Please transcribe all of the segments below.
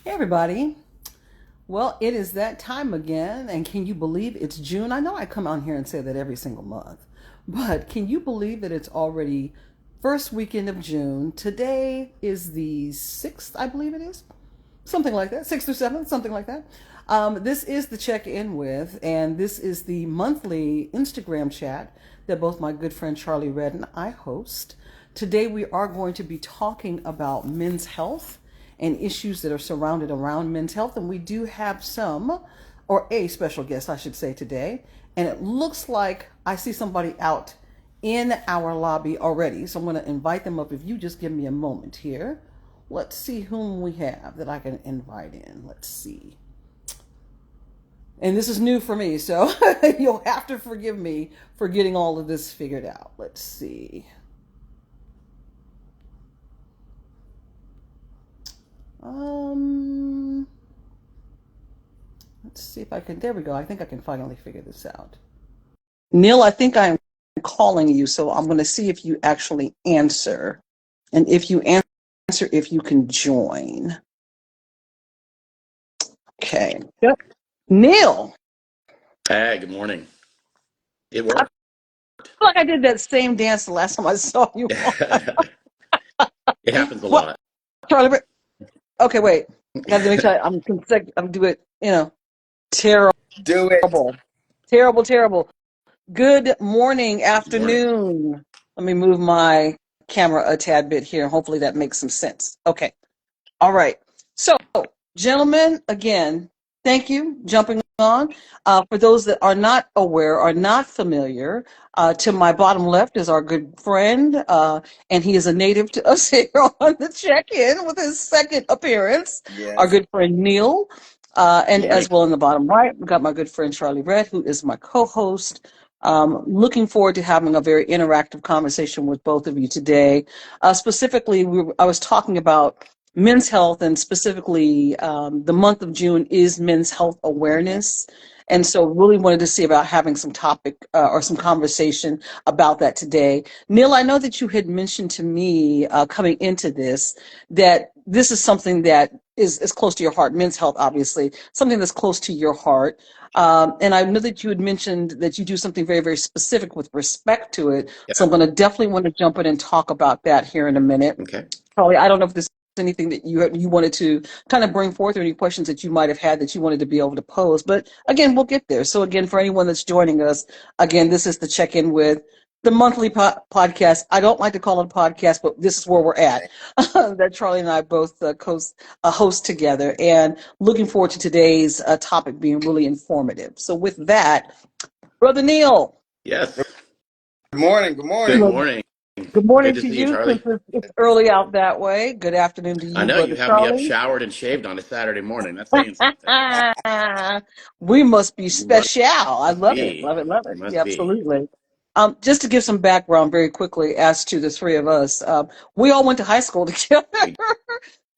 Hey, everybody. Well, it is that time again, and can you believe it's June? I know I come on here and say that every single month, but can you believe that it's already first weekend of June? Today is the 6th, I believe it is. Something like that, 6th or 7th, something like that. This is the check in with, and this is the monthly Instagram chat that both my good friend Charlie Red and I host. Today we are going to be talking about men's health and issues that are surrounded around men's health, and we do have some, or a special guest, I should say, today. And it looks like I see somebody out in our lobby already, so I'm going to invite them up. If you just give me a moment here. Let's see whom we have that I can invite in. Let's see. And this is new for me, so you'll have to forgive me for getting all of this figured out. Let's see. Um, let's see if I can. There we go. I think I can finally figure this out. Neil, I think I'm calling you, so I'm going to see if you actually answer. And if you answer, if you can join. Okay. Yep. Neil. Hey, good morning. It I worked. feel like I did that same dance the last time I saw you. It happens a What, lot. Charlie? Okay, wait. I got to make sure I'm do it. Terrible, Do it. terrible, terrible. Good morning, Good morning. afternoon. Let me move my camera a tad bit here. Hopefully that makes some sense. Okay. All right. So, gentlemen, again, thank you jumping on. For those that are not aware, are not familiar, to my bottom left is our good friend, and he is a native to us here on the check-in with his second appearance, our Yes. good friend Neil. And Morning. as well in the bottom right, we've got my good friend Charlie Red, who is my co-host. Looking forward to having a very interactive conversation with both of you today. Specifically, I was talking about men's health, and specifically the month of June is Men's Health Awareness. And so really wanted to see about having some topic or some conversation about that today. Neil, I know that you had mentioned to me coming into this that this is something that is close to your heart, men's health, obviously, something that's close to your heart. And I know that you had mentioned that you do something very, very specific with respect to it. So Yeah. I'm going to definitely want to jump in and talk about that here in a minute. Okay. Probably, I don't know if this is anything that you wanted to kind of bring forth, or any questions that you might have had that you wanted to be able to pose. But again, we'll get there. So again, for anyone that's joining us, again, this is the check-in with the monthly podcast. I don't like to call it a podcast, but this is where we're at. That Charlie and I both host together, and looking forward to today's topic being really informative. So with that, Brother Neil. Yes. Good morning. Good Good morning. morning. Good Good morning to to see you, you, Charlie. since it's early out that way. Good afternoon to I you, know you Brother have me up Charlie. showered and shaved on a Saturday morning. That's saying something. We must be You must special. I love it, be. love it, love You it. must Yeah, be. absolutely. Just to give some background very quickly as to the three of us, we all went to high school together. We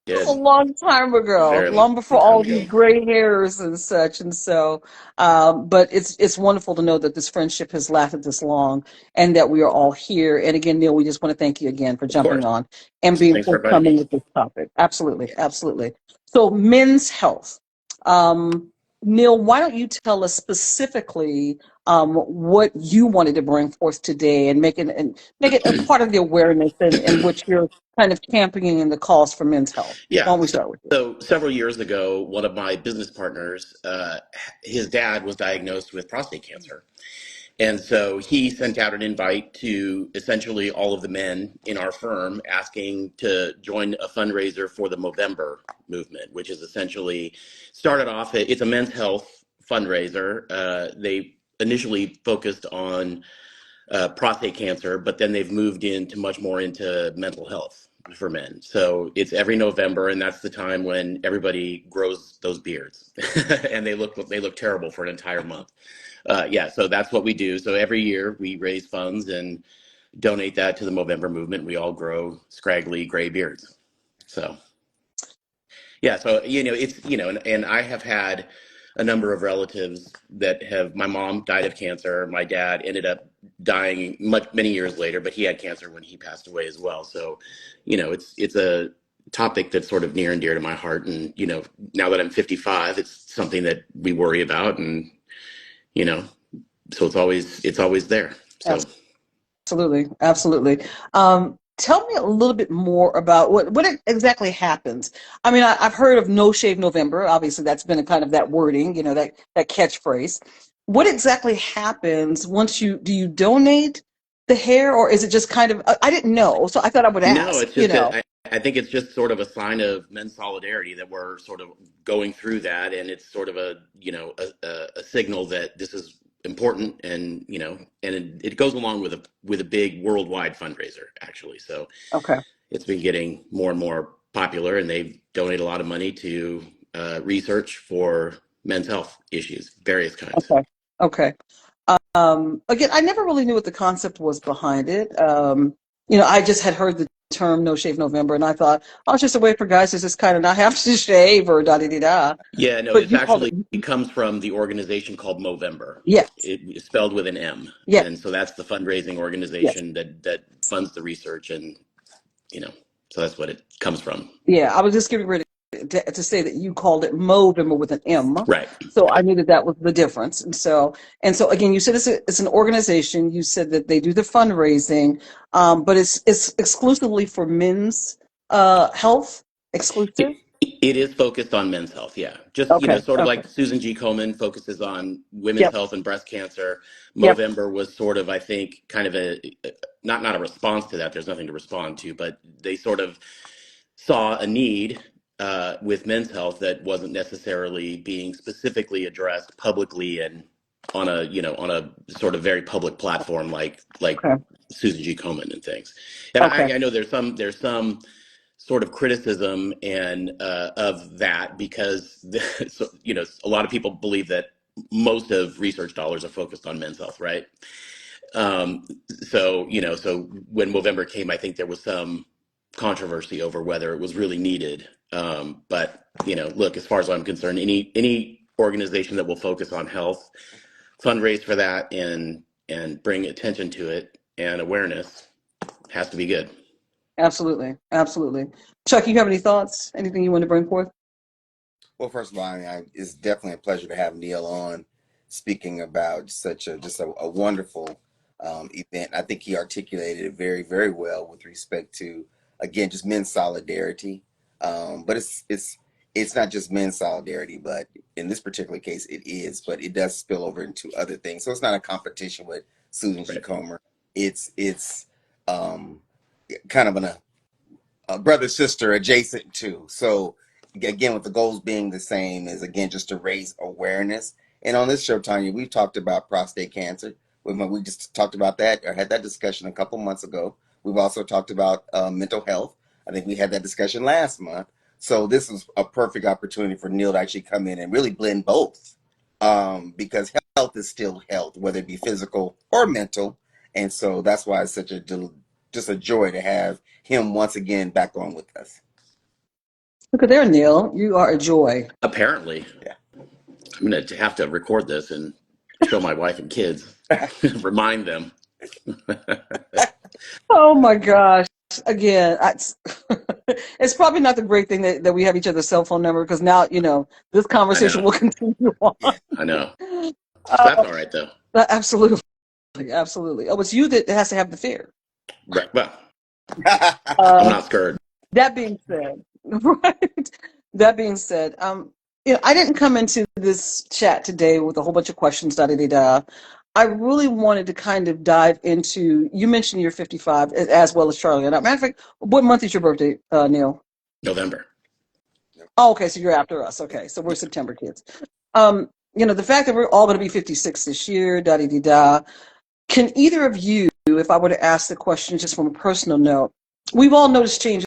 It was a did. long time A ago, very long long before time all these ago. gray hairs and such. And so, but it's wonderful to know that this friendship has lasted this long, and that we are all here. And again, Neil, we just want to thank you again for Of jumping course. on and being Thanks for inviting me. forthcoming with this topic. Absolutely, absolutely. So, men's health. Um, Neil, why don't you tell us specifically what you wanted to bring forth today, and make it a part of the awareness, and what you're kind of championing in the cause for men's health. Why Yeah. don't we start with you? So several years ago, one of my business partners, his dad was diagnosed with prostate cancer. And so he sent out an invite to essentially all of the men in our firm, asking to join a fundraiser for the Movember movement, which is essentially started off, it's a men's health fundraiser. They initially focused on prostate cancer, but then they've moved into much more into mental health for men. So it's every November, and that's the time when everybody grows those beards, and they look terrible for an entire month. Yeah, so that's what we do. So every year we raise funds and donate that to the Movember movement. We all grow scraggly gray beards. So yeah, so it's and I have had a number of relatives that have. My mom died of cancer. My dad ended up dying many years later, but he had cancer when he passed away as well. So, it's a topic that's sort of near and dear to my heart. And, now that I'm 55, it's something that we worry about. And, you know, so it's always there. So Absolutely, absolutely. Tell me a little bit more about what exactly happens. I mean, I've heard of No Shave November. Obviously, that's been a kind of that wording, that catchphrase. What exactly happens once do you donate the hair, or is it just kind of? I didn't know, so I thought I would no, ask. it's just that I think it's just sort of a sign of men's solidarity that we're sort of going through that. And it's sort of a signal that this is important. And, and it goes along with a big worldwide fundraiser, actually. So Okay, it's been getting more and more popular, and they donate a lot of money to research for men's health issues, various kinds. okay, okay. Again, I never really knew what the concept was behind it. I just had heard the term No Shave November, and I thought, oh, it's just a way for guys to just kind of not have to shave or da da da da. Yeah, no, But it's you called actually, it, it comes from the organization called Movember. yes, It's spelled with an M, yes, and so that's the fundraising yes. organization that funds the research, and you know, so that's what it comes from. Yeah, I was just getting ready to say that you called it Movember with an M. Right, So I right. knew that was the difference. And so again, you said it's an organization. You said that they do the fundraising, but it's exclusively for men's health, exclusive. It, it is focused on men's health, yeah. Just, Okay, sort of okay. like Susan G. Komen focuses on women's Yep, health and breast cancer. yep. Movember was sort of, I think, kind of not a response to that. There's nothing to respond to, but they sort of saw a need with men's health that wasn't necessarily being specifically addressed publicly and on a sort of very public platform like Okay, Susan G. Komen and things. And okay, I know there's some sort of criticism and of that because so, a lot of people believe that most of research dollars are focused on men's health, right? So when Movember came, I think there was some controversy over whether it was really needed. But look, as far as I'm concerned, any organization that will focus on health, fundraise for that, and bring attention to it and awareness has to be good. absolutely, absolutely. Chuck, you have any thoughts? Anything you want to bring forth? Well, first of all, it's definitely a pleasure to have Neil on speaking about such a wonderful event. I think he articulated it very, very well with respect to, again, just men's solidarity. But it's not just men's solidarity, but in this particular case, it is. But it does spill over into other things. So it's not a competition with Susan G. Right. Comer. It's um, kind of a brother sister adjacent to. So again, with the goals being the same, is again just to raise awareness. And on this show, Tanya, we've talked about prostate cancer. We just talked about that or had that discussion a couple months ago. We've also talked about mental health. I think we had that discussion last month. So this is a perfect opportunity for Neil to actually come in and really blend both, because health is still health, whether it be physical or mental. And so that's why it's such just a joy to have him once again back on with us. Look at there, Neil. You are a joy. Apparently, Yeah. I'm going to have to record this and show my wife and kids, remind them. Oh my gosh. Again, it's probably not the great thing that we have each other's cell phone number because now, this I conversation know, will continue on. Yeah. I know. That's Uh, all right though. absolutely. Absolutely. Oh, it's you that has to have the fear. Right. Well, I'm Uh, not scared. that being said, right. That being said, I didn't come into this chat today with a whole bunch of questions, da da da da. I really wanted to kind of dive into, you mentioned you're 55 as well as Charlie. And matter of fact, what month is your birthday, Neil? November. Oh, okay, so you're after us. Okay, so we're September kids. The fact that we're all going to be 56 this year, da da da da. Can either of you, if I were to ask the question just from a personal note, we've all noticed changes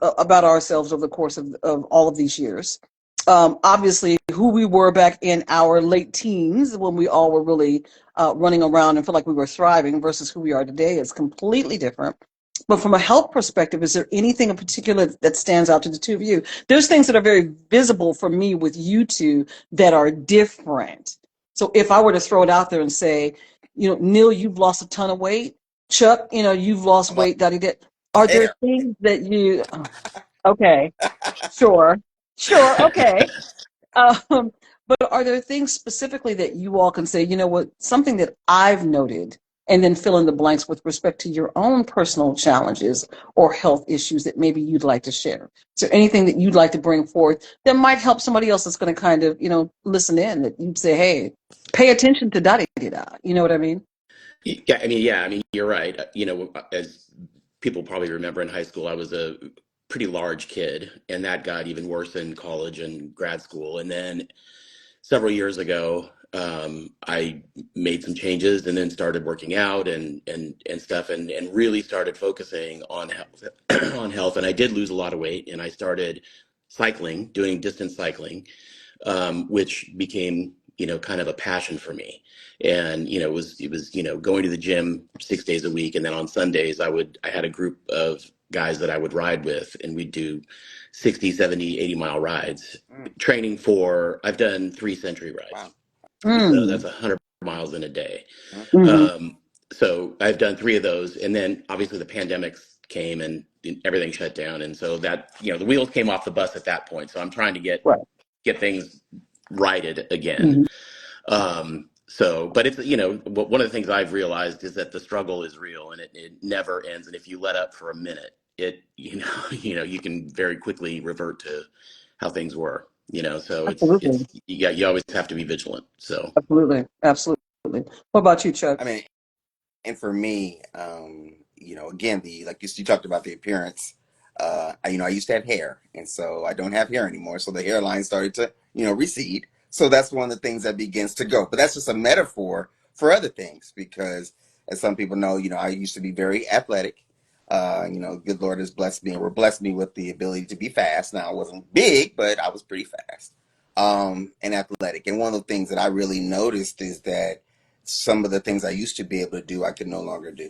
about ourselves over the course of all of these years. Obviously, who we were back in our late teens when we all were really running around and felt like we were thriving versus who we are today is completely different. But from a health perspective, is there anything in particular that stands out to the two of you? There's things that are very visible for me with you two that are different. So if I were to throw it out there and say, Neil, you've lost a ton of weight. Chuck, you've lost I'm a weight. Are there hair. things that you? Okay. Sure. Sure. Okay. Um, but are there things specifically that you all can say, you know what, something that I've noted, and then fill in the blanks with respect to your own personal challenges or health issues that maybe you'd like to share? Is there anything that you'd like to bring forth that might help somebody else that's going to kind of, listen in, that you'd say, hey, pay attention to da da da. You know what I mean? Yeah, you're right. As people probably remember in high school, I was a pretty large kid, and that got even worse in college and grad school. And then several years ago, I made some changes and then started working out and stuff, and really started focusing on health, on health. And I did lose a lot of weight, and I started cycling, doing distance cycling, which became, kind of a passion for me. And, it was, going to the gym 6 days a week. And then on Sundays, I had a group of guys that I would ride with, and we'd do 60, 70, 80 mile rides, Mm, training for, I've done 3 century rides. wow. So Mm. that's 100 miles in a day. Mm, Hmm. So I've done 3 of those. And then obviously the pandemic came and everything shut down. And so that, the wheels came off the bus at that point. So I'm trying to Right. get things righted again. Hmm. But it's, one of the things I've realized is that the struggle is real, and it never ends. And if you let up for a minute, you can very quickly revert to how things were, so Absolutely. you always have to be vigilant. So Absolutely. Absolutely. What about you, Chuck? I mean, and for me, again, the like you talked about the appearance. I used to have hair, and so I don't have hair anymore. So the hairline started to, recede. So that's one of the things that begins to go. But that's just a metaphor for other things because, as some people know, I used to be very athletic. Good Lord has blessed me or blessed me with the ability to be fast. Now I wasn't big, but I was pretty fast, and athletic. And one of the things that I really noticed is that some of the things I used to be able to do, I could no longer do.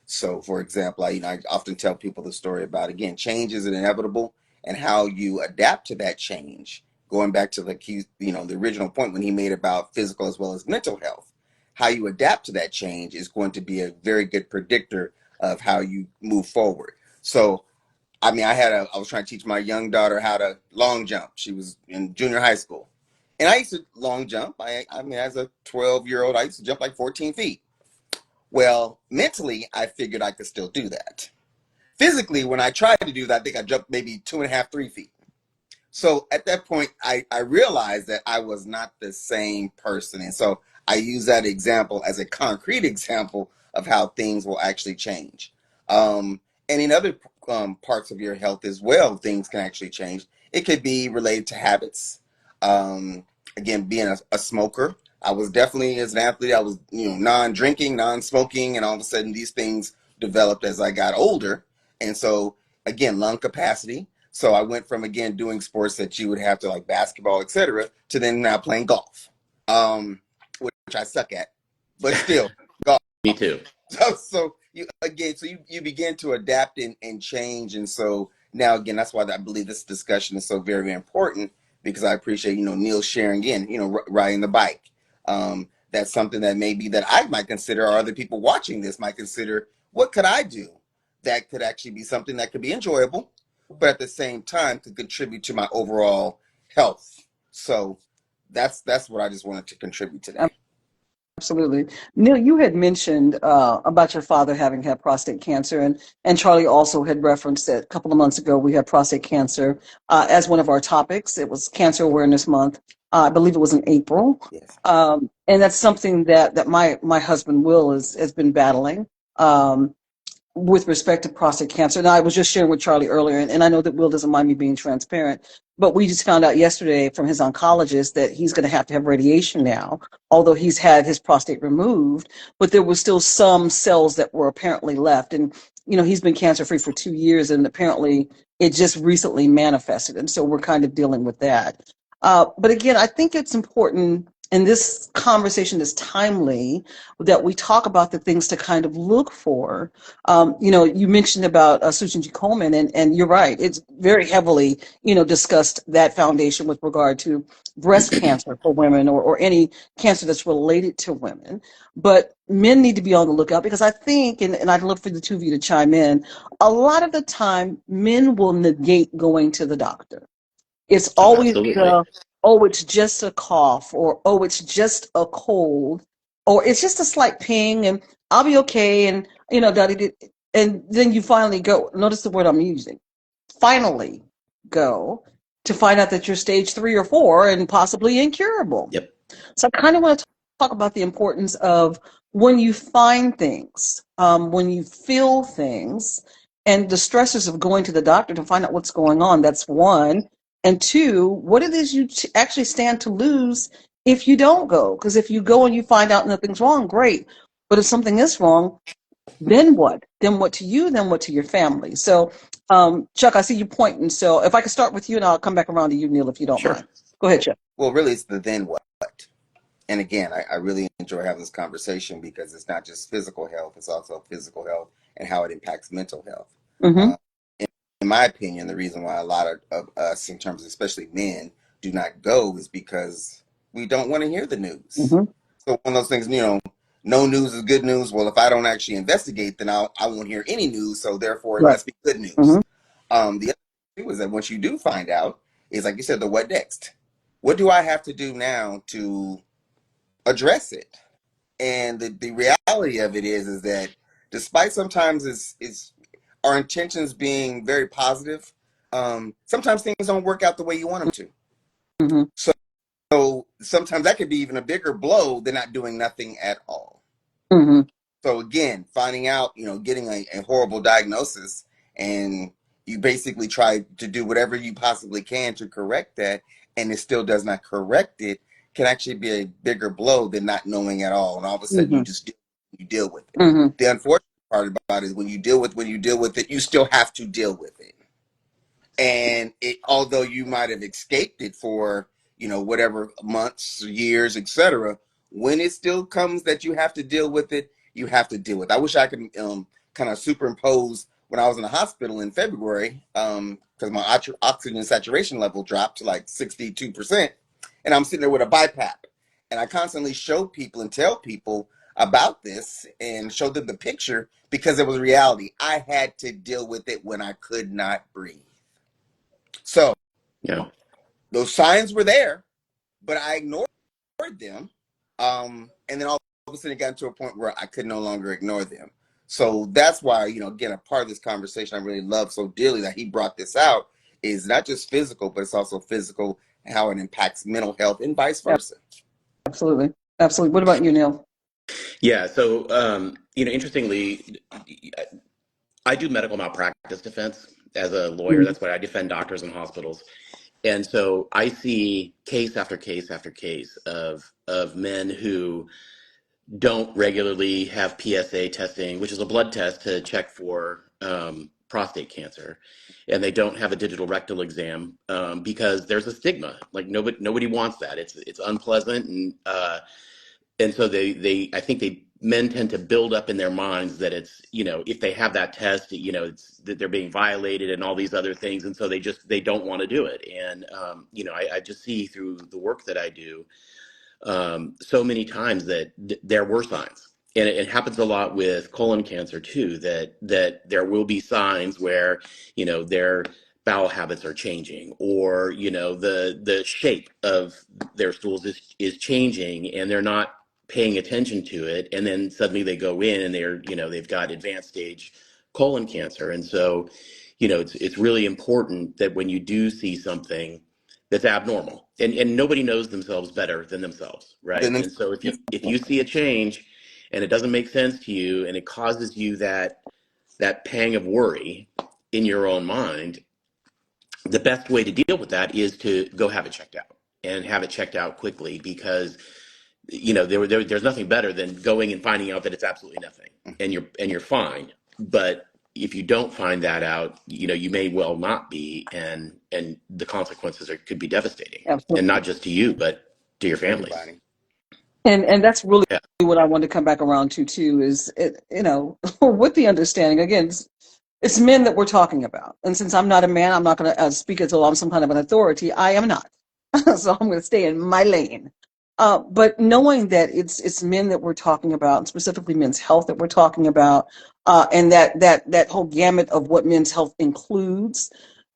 So, for example, I often tell people the story about, again, change is inevitable and how you adapt to that change. Going back to the key, the original point when he made about physical as well as mental health, how you adapt to that change is going to be a very good predictor of how you move forward. So, I was trying to teach my young daughter how to long jump. She was in junior high school. And I used to long jump. As a 12-year-old, I used to jump like 14 feet. Well, mentally, I figured I could still do that. Physically, when I tried to do that, I think I jumped maybe 2.5, 3 feet. So at that point, I realized that I was not the same person. And so I use that example as a concrete example of how things will actually change. And in other parts of your health as well, things can actually change. It could be related to habits. Um, Again, being a smoker, I was definitely, as an athlete, I was, non-drinking, non-smoking, and all of a sudden these things developed as I got older. And so, again, lung capacity, so I went from, again, doing sports that you would have to, like basketball, etc., to then now playing golf, which I suck at, but still golf. me too. So you again, so you begin to adapt and change, and so now again, that's why I believe this discussion is so very, very important because I appreciate Neil sharing in riding the bike. That's something that maybe that I might consider, or other people watching this might consider. What could I do that could actually be something that could be enjoyable, but at the same time could contribute to my overall health? So that's what I just wanted to contribute today. Absolutely. Neil, you had mentioned about your father having had prostate cancer, and Charlie also had referenced that a couple of months ago we had prostate cancer as one of our topics. It was Cancer Awareness Month. I believe it was in April. Yes. And that's something that my husband Will has been battling. With respect to prostate cancer. And I was just sharing with Charlie earlier, and I know that Will doesn't mind me being transparent, but we just found out yesterday from his oncologist that he's going to have radiation now, although he's had his prostate removed, but there was still some cells that were apparently left. And, he's been cancer free for 2 years, and apparently it just recently manifested. And so we're kind of dealing with that. But again, I think it's important and this conversation is timely, that we talk about the things to kind of look for. You mentioned about Susan G. Komen, and you're right. It's very heavily, discussed, that foundation with regard to breast cancer for women, or any cancer that's related to women. But men need to be on the lookout, because I think, and I'd look for the two of you to chime in, a lot of the time men will negate going to the doctor. It's Oh, always absolutely. oh, it's just a cough, or oh, it's just a cold, or it's just a slight ping, and I'll be okay, and and then you finally go. Notice the word I'm using. Finally, go to find out that you're stage 3 or 4 and possibly incurable. Yep. So I kind of want to talk about the importance of when you find things, when you feel things, and the stresses of going to the doctor to find out what's going on. That's one. And two, what it is you actually stand to lose if you don't go. Because if you go and you find out nothing's wrong, great. But if something is wrong, then what? Then what to you? Then what to your family? So, Chuck, I see you pointing. So if I could start with you, and I'll come back around to you, Neil, if you don't Sure. mind. Go ahead, Chuck. Well, really, it's the then what. And again, I really enjoy having this conversation because it's not just physical health, it's also physical health and how it impacts mental health. Mm-hmm. In my opinion, the reason why a lot of us, in terms of especially men, do not go is because we don't want to hear the news. Mm-hmm. So one of those things, no news is good news. Well, if I don't actually investigate, then I won't hear any news. So therefore, it Right. must be good news. Mm-hmm. The other thing too is that once you do find out, is like you said, the what next? What do I have to do now to address it? And the reality of it is that despite sometimes is our intentions being very positive, sometimes things don't work out the way you want them to. Mm-hmm. So sometimes that could be even a bigger blow than not doing nothing at all. Mm-hmm. So again, finding out, getting a horrible diagnosis, and you basically try to do whatever you possibly can to correct that, and it still does not correct it, can actually be a bigger blow than not knowing at all. And all of a sudden, Mm-hmm. you deal with it. Mm-hmm. The unfortunate part about it is when you deal with it, you still have to deal with it. And although you might have escaped it for whatever months, years, etc., when it still comes that you have to deal with it, you have to deal with it. I wish I could kind of superimpose when I was in the hospital in February, because my oxygen saturation level dropped to like 62%, and I'm sitting there with a BiPAP, and I constantly show people and tell people about this and show them the picture because it was reality. I had to deal with it when I could not breathe. So Yeah. those signs were there, but I ignored them. And then all of a sudden it got to a point where I could no longer ignore them. So that's why, again, a part of this conversation I really love so dearly that he brought this out is not just physical, but it's also physical and how it impacts mental health and vice versa. Absolutely. Absolutely. What about you, Neil? Yeah. So, interestingly, I do medical malpractice defense as a lawyer. That's why I defend doctors and hospitals. And so I see case after case after case of men who don't regularly have PSA testing, which is a blood test to check for prostate cancer, and they don't have a digital rectal exam because there's a stigma. Like nobody wants that. It's unpleasant, and so I think men tend to build up in their minds that it's if they have that test, it's that they're being violated and all these other things, and so they don't want to do it. And I just see through the work that I do so many times that there were signs, and it happens a lot with colon cancer too. That there will be signs where their bowel habits are changing, or the shape of their stools is changing, and they're not paying attention to it, and then suddenly they go in and they've got advanced stage colon cancer. And so it's really important that when you do see something that's abnormal, and nobody knows themselves better than themselves, right? And so if you see a change and it doesn't make sense to you, and it causes you that pang of worry in your own mind, the best way to deal with that is to go have it checked out, and have it checked out quickly, because there's nothing better than going and finding out that it's absolutely nothing, and you're fine. But if you don't find that out, you may well not be, and the consequences could be devastating, Absolutely. and not just to you, but to your families. Everybody. And that's really Yeah. what I wanted to come back around to too, is it, with the understanding, again, it's men that we're talking about. And since I'm not a man, I'm not going to speak as though I'm some kind of an authority. I am not. So I'm going to stay in my lane. But knowing that it's men that we're talking about, and specifically men's health that we're talking about, and that whole gamut of what men's health includes,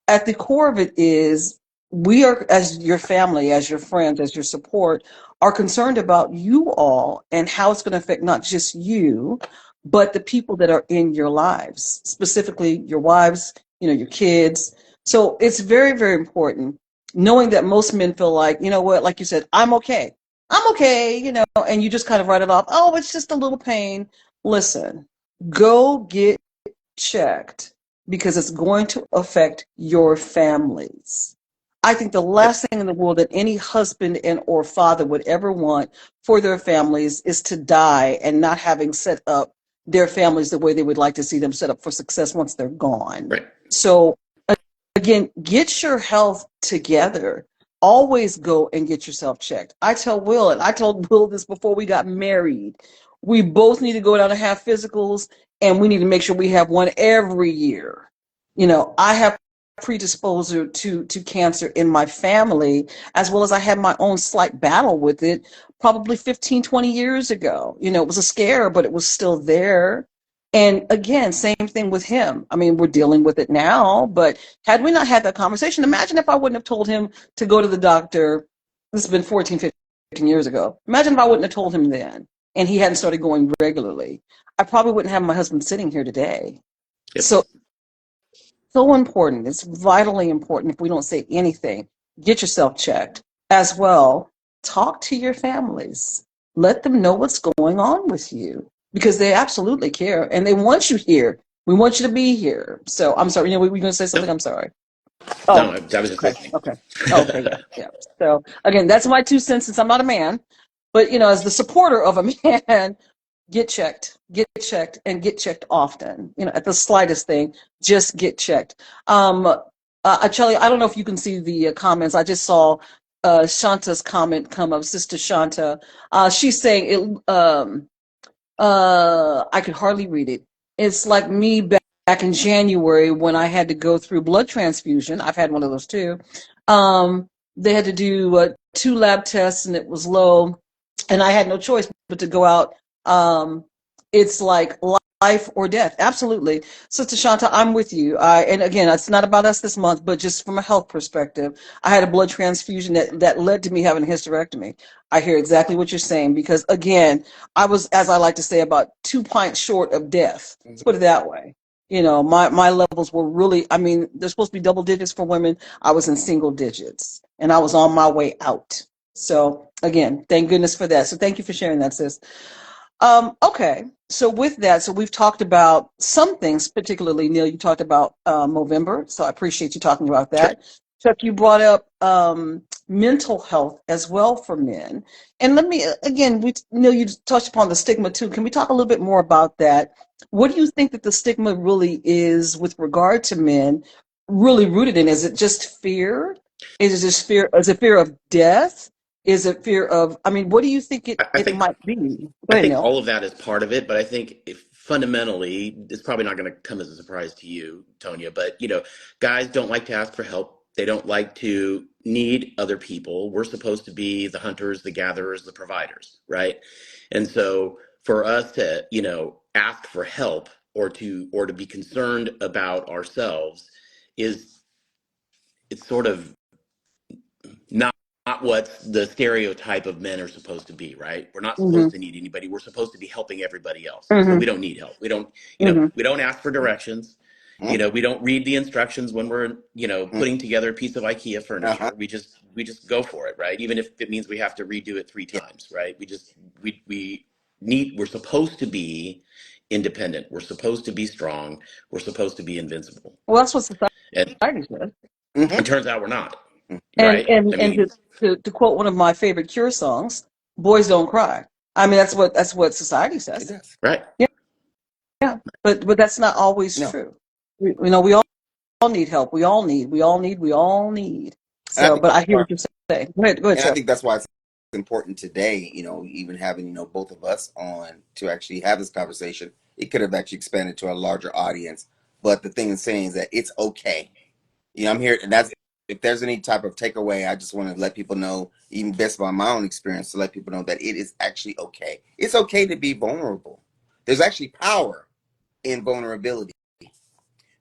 at the core of it is we are, as your family, as your friends, as your support, are concerned about you all and how it's going to affect not just you, but the people that are in your lives, specifically your wives, your kids. So it's very, very important knowing that most men feel like, you know what, like you said, I'm okay. I'm okay, and you just kind of write it off. Oh, it's just a little pain. Listen, go get checked because it's going to affect your families. I think the Yep. last thing in the world that any husband and or father would ever want for their families is to die and not having set up their families the way they would like to see them set up for success once they're gone. Right. So again, get your health together. Always go and get yourself checked. I tell Will, and I told Will this before we got married, we both need to go down and have physicals, and we need to make sure we have one every year. I have predisposer to cancer in my family, as well as I had my own slight battle with it probably 15, 20 years ago. It was a scare, but it was still there. And again, same thing with him. I mean, we're dealing with it now, but had we not had that conversation, imagine if I wouldn't have told him to go to the doctor. This has been 14, 15 years ago. Imagine if I wouldn't have told him then and he hadn't started going regularly. I probably wouldn't have my husband sitting here today. Yep. So important. It's vitally important. If we don't say anything, get yourself checked as well. Talk to your families. Let them know what's going on with you because they absolutely care and they want you here. We want you to be here. So I'm sorry. Were you going to say something? No, I'm sorry. no, Oh, I was just okay. listening. Okay. Okay. Yeah. Yeah. So again, that's my 2 cents since I'm not a man, but as the supporter of a man, get checked often. At the slightest thing, just get checked. Acheli, I don't know if you can see the comments. I just saw Shanta's comment come up, Sister Shanta. She's saying it. I could hardly read it. It's like me back in January when I had to go through blood transfusion. I've had one of those too. They had to do 2 lab tests and it was low, and I had no choice but to go out. It's like life or death. Absolutely. Sister Shanta, I'm with you. And again, it's not about us this month, but just from a health perspective, I had a blood transfusion that led to me having a hysterectomy. I hear exactly what you're saying because, again, I was, as I like to say, about 2 pints short of death. Let's put it that way. My levels were really, I mean, they're supposed to be double digits for women. I was in single digits and I was on my way out. So again, thank goodness for that. So thank you for sharing that, sis. Okay, so with that, so we've talked about some things, particularly Neil, you talked about Movember, so I appreciate you talking about Sure. that. Chuck, you brought up mental health as well for men. And let me, again, Neil, you touched upon the stigma too. Can we talk a little bit more about that? What do you think that the stigma really is with regard to men really rooted in? Is it just fear? Is it just fear? Is it fear of death? Is it fear of, I mean, what do you think I, I it think might be? Go I ahead, think Neil. all of that is part of it, but I think if fundamentally, it's probably not going to come as a surprise to you, Tonya, but guys don't like to ask for help. They don't like to need other people. We're supposed to be the hunters, the gatherers, the providers, right? And so for us to, ask for help or to be concerned about ourselves is it's sort of not what the stereotype of men are supposed to be, right? We're not Mm-hmm. supposed to need anybody. We're supposed to be helping everybody else. So Mm-hmm. we don't need help. We don't, Mm-hmm. we don't ask for directions. We don't read the instructions when we're, putting together a piece of IKEA Uh-huh. furniture. We just go for it, right? Even if it means we have to redo it 3 times, right? We're supposed to be independent. We're supposed to be strong. We're supposed to be invincible. Well, that's what And society says. it turns out we're not, And right? and I and mean, to quote one of my favorite Cure songs, "Boys don't cry." I mean, that's what society It says. does. right. Yeah, yeah. But that's not always No. true. We all need help. We all need. And I So, think but that's I hear why, what you're saying. Go ahead, and I Chuck. think that's why it's important today, even having, both of us on to actually have this conversation. It could have actually expanded to a larger audience. But the thing is saying is that it's okay. I'm here, and that's if there's any type of takeaway, I just want to let people know, even based on my own experience, to let people know that it is actually okay. It's okay to be vulnerable. There's actually power in vulnerability,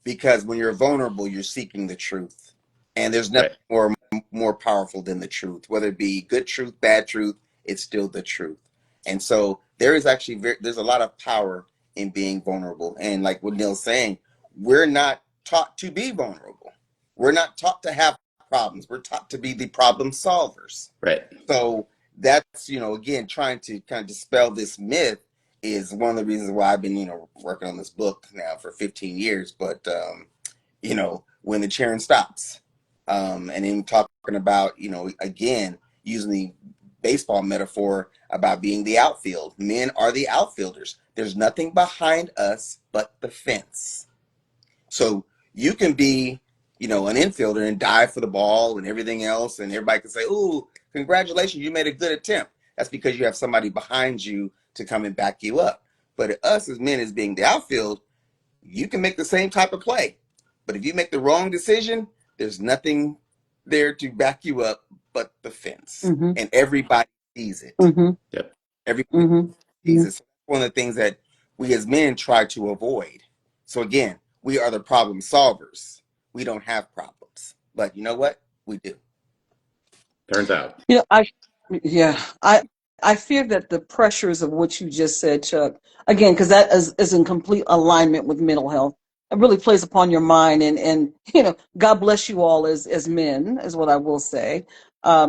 because when you're vulnerable, you're seeking the truth, and there's nothing Right. more powerful than the truth. Whether it be good truth, bad truth, it's still the truth. And so there is actually there's a lot of power in being vulnerable. And like what Neil's saying, we're not taught to be vulnerable. We're not taught to have problems. We're taught to be the problem solvers. Right. So that's, again, trying to kind of dispel this myth is one of the reasons why I've been, working on this book now for 15 years. But, when the cheering stops, and then talking about, again, using the baseball metaphor about being the outfield. Men are the outfielders. There's nothing behind us but the fence. So you can be, an infielder and dive for the ball and everything else, and everybody can say, "Ooh, congratulations, you made a good attempt." That's because you have somebody behind you to come and back you up. But us as men, as being the outfield, you can make the same type of play, but if you make the wrong decision, there's nothing there to back you up but the fence, Mm-hmm. and everybody sees it. Mm-hmm. Yep. Everybody Mm-hmm. sees it. So that's one of the things that we as men try to avoid. So again, we are the problem solvers. We don't have problems, but you know what? We do. Turns out. You know, yeah, I fear that the pressures of what you just said, Chuck, again, because that is in complete alignment with mental health. It really plays upon your mind, and God bless you all as men, is what I will say.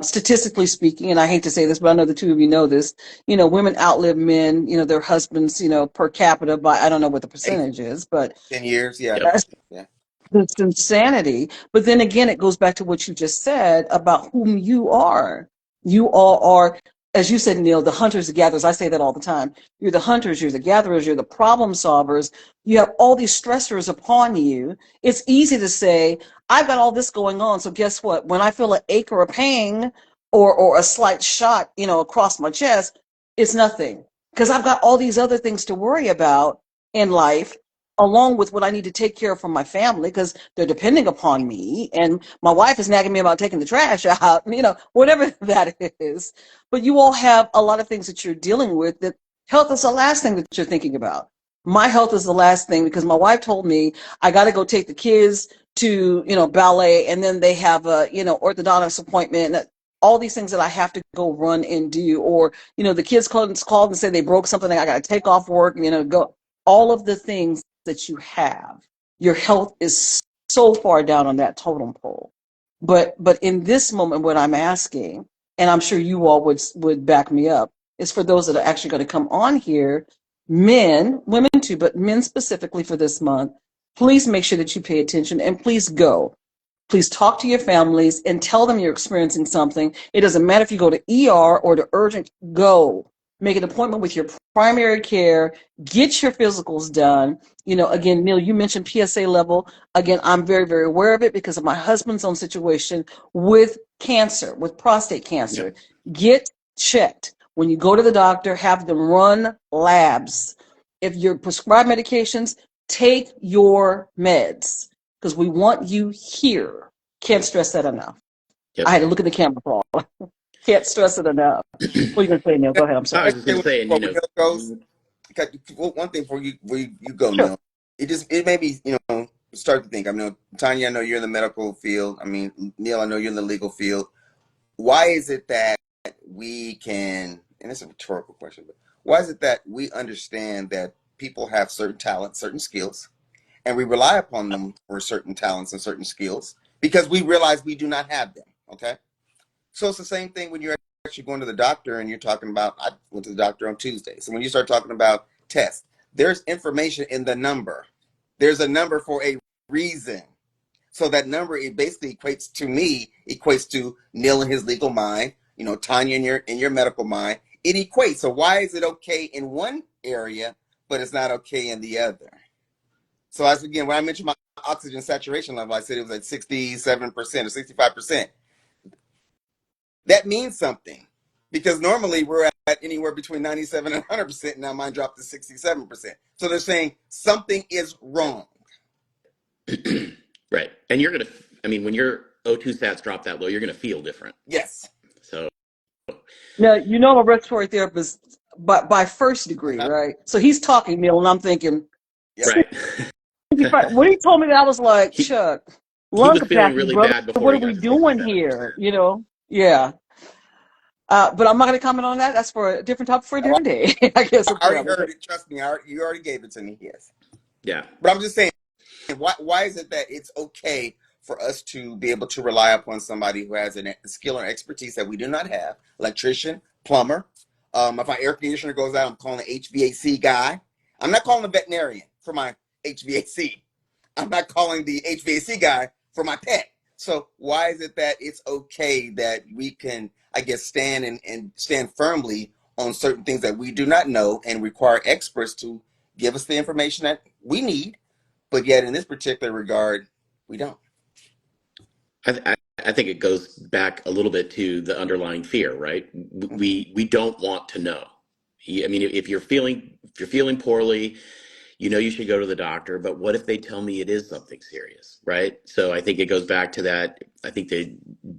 Statistically speaking, and I hate to say this, but I know the two of you know this. Women outlive men, their husbands, per capita by, I don't know what the Eight, percentage is, but 10 years, yeah, Yep. yeah. it's insanity. But then again, it goes back to what you just said about whom you are. You all are, as you said, Neil, the hunters, the gatherers. I say that all the time. You're the hunters, you're the gatherers, you're the problem solvers. You have all these stressors upon you. It's easy to say, I've got all this going on. So guess what? When I feel an ache or a pain or a slight shot, across my chest, it's nothing. Because I've got all these other things to worry about in life, along with what I need to take care of for my family, because they're depending upon me, and my wife is nagging me about taking the trash out, whatever that is. But you all have a lot of things that you're dealing with. That health is the last thing that you're thinking about. My health is the last thing, because my wife told me I got to go take the kids to ballet, and then they have a orthodontist appointment. All these things that I have to go run and do, or the kids called and say they broke something, I got to take off work, go. All of the things that you have, your health is so far down on that totem pole. But in this moment, what I'm asking, and I'm sure you all would back me up, is for those that are actually going to come on here, men, women too, but men specifically for this month, please make sure that you pay attention, and please go. Please talk to your families and tell them you're experiencing something. It doesn't matter if you go to ER or to urgent, go. Make an appointment with your primary care. Get your physicals done. Again, Neil, you mentioned PSA level. Again, I'm very, very aware of it because of my husband's own situation with cancer, with prostate cancer. Yep. Get checked. When you go to the doctor, have them run labs. If you're prescribed medications, take your meds, because we want you here. Can't stress that enough. I had Yep. to look at the camera, Paul. Can't stress it enough. What are you going to say, Neil? Go ahead. I'm I sorry. was just Say going to say, and before Neil goes, one thing before you go, Sure. Neil. It made me, start to think. I mean, Tanya, I know you're in the medical field. I mean, Neil, I know you're in the legal field. Why is it that we can, and it's a rhetorical question, but why is it that we understand that people have certain talents, certain skills, and we rely upon them for certain talents and certain skills because we realize we do not have them? Okay. So it's the same thing when you're actually going to the doctor and you're talking about, I went to the doctor on Tuesday. So when you start talking about tests, there's information in the number. There's a number for a reason. So that number, it basically equates to Neil in his legal mind, Tanya in your medical mind. It equates. So why is it okay in one area, but it's not okay in the other? So as again, when I mentioned my oxygen saturation level, I said it was at 67% or 65%. That means something, because normally we're at anywhere between 97 and 100%. Now mine dropped to 67%. So they're saying something is wrong. Right. And you're going to, I mean, when your O2 stats drop that low, you're going to feel different. Yes. So, Now, you know, I'm a respiratory therapist by first degree, Uh-huh. right? So he's talking to me, and I'm thinking, Yep. right. when he told me that, I was like, he, Chuck, he lung was feeling capacity, really brother. bad before What he are we got to doing 67%. here? You know? Yeah. But I'm not going to comment on that. That's for a different topic for a different day, I guess, I already apparently. heard But it. Trust me. You already gave it to me. Yes. Yeah. But I'm just saying, why is it that it's okay for us to be able to rely upon somebody who has a skill or expertise that we do not have? Electrician, plumber. If my air conditioner goes out, I'm calling an HVAC guy. I'm not calling a veterinarian for my HVAC. I'm not calling the HVAC guy for my pet. So why is it that it's okay that we can, I guess, stand and stand firmly on certain things that we do not know and require experts to give us the information that we need, but yet in this particular regard, we don't. I think it goes back a little bit to the underlying fear, right? We don't want to know. I mean, if you're feeling poorly, you know you should go to the doctor, but what if they tell me it is something serious, right? So I think it goes back to that. I think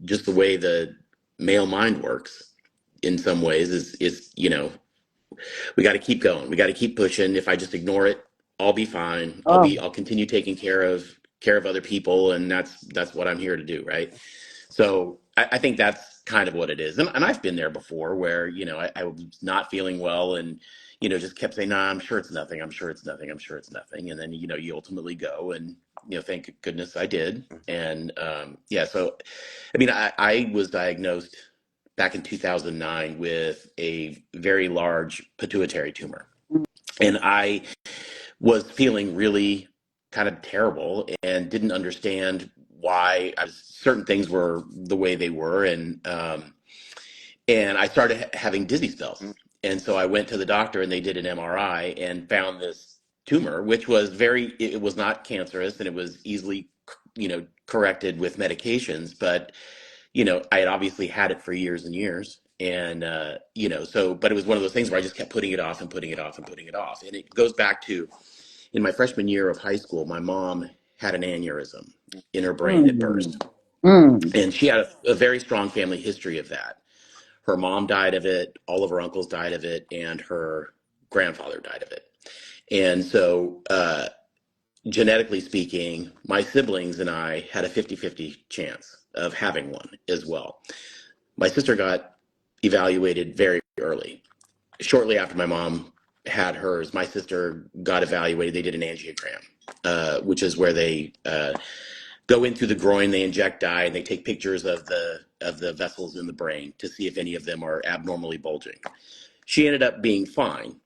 just the way the male mind works in some ways is we got to keep going. We got to keep pushing. If I just ignore it, I'll be fine. I'll continue taking care of other people, and that's what I'm here to do, right? So I think that's kind of what it is. And I've been there before where, I was not feeling well and, just kept saying, nah, I'm sure it's nothing. I'm sure it's nothing. I'm sure it's nothing. And then, you ultimately go and, thank goodness I did. And yeah, so, I mean, I was diagnosed back in 2009 with a very large pituitary tumor. And I was feeling really kind of terrible and didn't understand why certain things were the way they were, and I started having dizzy spells. And so I went to the doctor, and they did an MRI and found this tumor, which was it was not cancerous, and it was easily corrected with medications, but I had obviously had it for years and years. And but it was one of those things where I just kept putting it off and putting it off and putting it off. And it goes back to, in my freshman year of high school, my mom had an aneurysm in her brain that burst. And she had a very strong family history of that. Her mom died of it, all of her uncles died of it, and her grandfather died of it. And so, genetically speaking, my siblings and I had a 50-50 chance of having one as well. My sister got evaluated very early. Shortly after my mom had hers, my sister got evaluated. They did an angiogram, which is where they go in through the groin, they inject dye, and they take pictures of the vessels in the brain to see if any of them are abnormally bulging. She ended up being fine,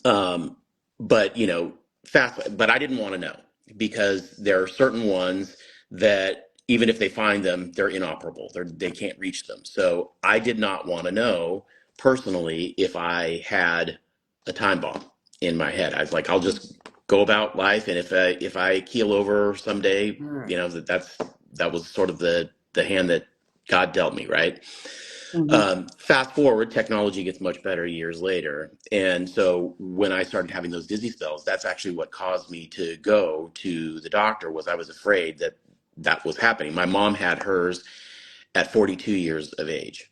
but but I didn't want to know, because there are certain ones that even if they find them, they're inoperable. They can't reach them. So I did not want to know personally if I had a time bomb in my head. I was like, I'll just go about life, and if I keel over someday, that was sort of the hand that God dealt me, right? Fast forward, technology gets much better years later. And so when I started having those dizzy spells, that's actually what caused me to go to the doctor. Was I was afraid that was happening. My mom had hers at 42 years of age.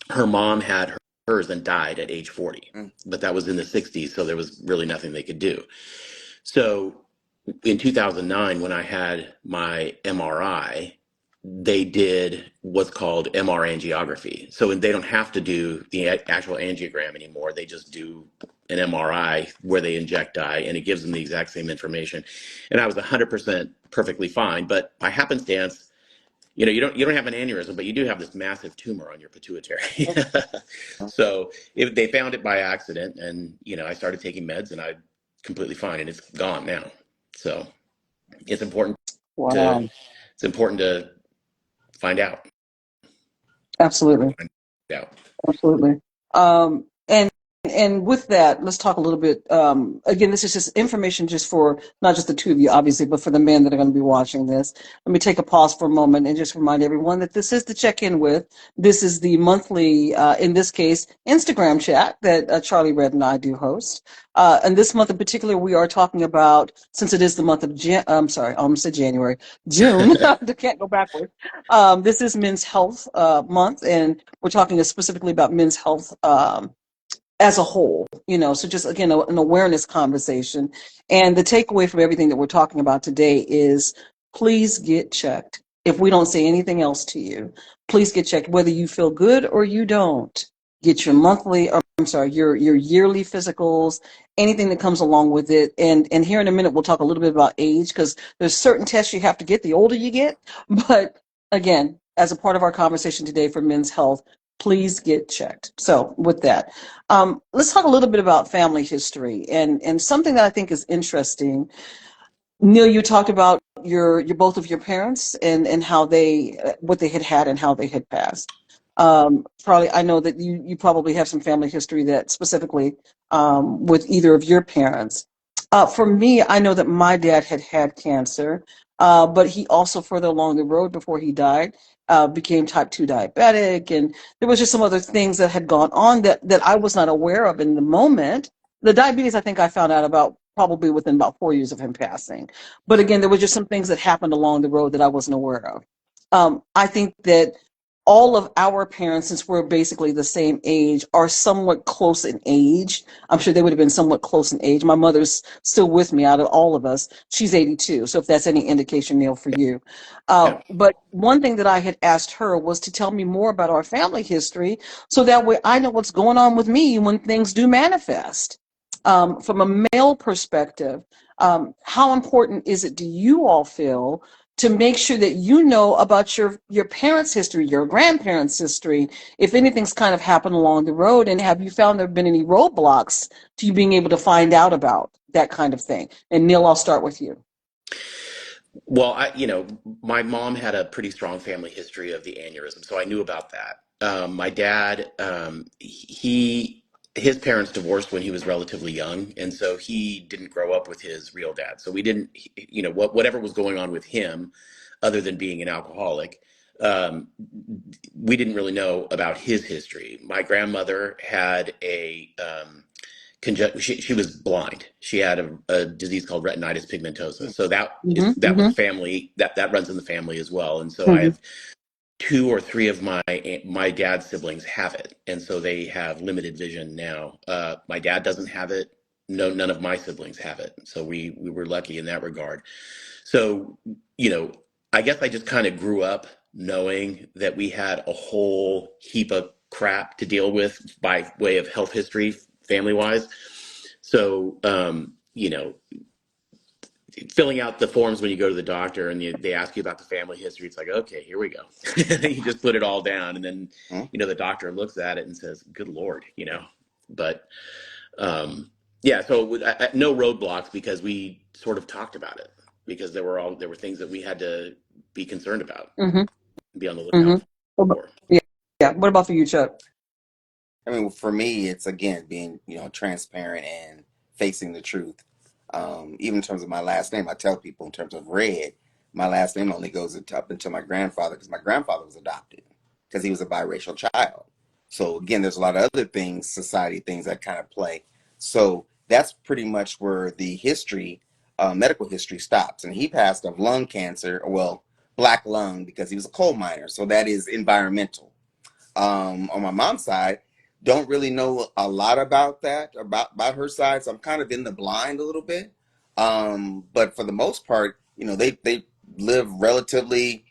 Her mom had hers and died at age 40, but that was in the 60s. So there was really nothing they could do. So in 2009, when I had my MRI, they did what's called MR angiography. So they don't have to do the actual angiogram anymore. They just do an MRI where they inject dye, and it gives them the exact same information. And I was 100% perfectly fine. But by happenstance, you don't have an aneurysm, but you do have this massive tumor on your pituitary. So they found it by accident, and I started taking meds, and I'm completely fine, and it's gone now. So it's important to Wow. it's important to find out. Absolutely. Find out. Absolutely. And and with that, let's talk a little bit. Again, this is just information just for not just the two of you, obviously, but for the men that are going to be watching this. Let me take a pause for a moment and just remind everyone that this is the check-in with. This is the monthly, in this case, Instagram chat that Charlie Red and I do host. And this month in particular, we are talking about, since it is the month of I'm sorry, I almost said January, June. I can't go backwards. This is Men's Health Month, and we're talking specifically about men's health as a whole, so just again, an awareness conversation. And the takeaway from everything that we're talking about today is please get checked. If we don't say anything else to you, please get checked, whether you feel good or you don't. Get your monthly, or I'm sorry, your yearly physicals, anything that comes along with it. And here in a minute, we'll talk a little bit about age, because there's certain tests you have to get the older you get. But again, as a part of our conversation today for men's health, please get checked. So with that, let's talk a little bit about family history, and something that I think is interesting. Neil, you talked about your both of your parents and how they what they had and how they had passed. Probably, I know that you probably have some family history that specifically with either of your parents. For me, I know that my dad had cancer, but he also further along the road before he died became type 2 diabetic, and there was just some other things that had gone on that I was not aware of in the moment. The diabetes, I think I found out about probably within about 4 years of him passing. But again, there were just some things that happened along the road that I wasn't aware of. I think that all of our parents, since we're basically the same age, are somewhat close in age. I'm sure they would have been somewhat close in age. My mother's still with me out of all of us. She's 82. So if that's any indication, Neil, for you. Yeah. But one thing that I had asked her was to tell me more about our family history, so that way I know what's going on with me when things do manifest. From a male perspective, how important is it, do you all feel, to make sure that you know about your parents' history, your grandparents' history, if anything's kind of happened along the road, and have you found there have been any roadblocks to you being able to find out about that kind of thing? And Neil, I'll start with you. Well, my mom had a pretty strong family history of the aneurysm, so I knew about that. My dad, his parents divorced when he was relatively young, and so he didn't grow up with his real dad. So we didn't, whatever was going on with him, other than being an alcoholic, um, we didn't really know about his history. My grandmother had she was blind. She had a disease called retinitis pigmentosa. So Mm-hmm, that was mm-hmm, family, that runs in the family as well. And so I mm-hmm, have two or three of my dad's siblings have it, and so they have limited vision now. My dad doesn't have it. No, none of my siblings have it. So we were lucky in that regard. So, you know, I guess I just kind of grew up knowing that we had a whole heap of crap to deal with by way of health history, family wise. So, filling out the forms when you go to the doctor and they ask you about the family history, it's like, okay, here we go. You just put it all down. And then, Hmm? the doctor looks at it and says, good Lord, but, yeah, so no roadblocks because we sort of talked about it because there were things that we had to be concerned about, mm-hmm, be on the lookout mm-hmm. for. Yeah, yeah. What about for you, Chuck? I mean, for me, it's again being, transparent and facing the truth. Even in terms of my last name, I tell people in terms of Red, my last name only goes up until my grandfather, because my grandfather was adopted because he was a biracial child. So again, there's a lot of other things, society things that kind of play. So that's pretty much where the history, medical history stops. And he passed of lung cancer, well, black lung, because he was a coal miner. So that is environmental. On my mom's side, don't really know a lot about that, about her side, so I'm kind of in the blind a little bit. But for the most part, they live relatively,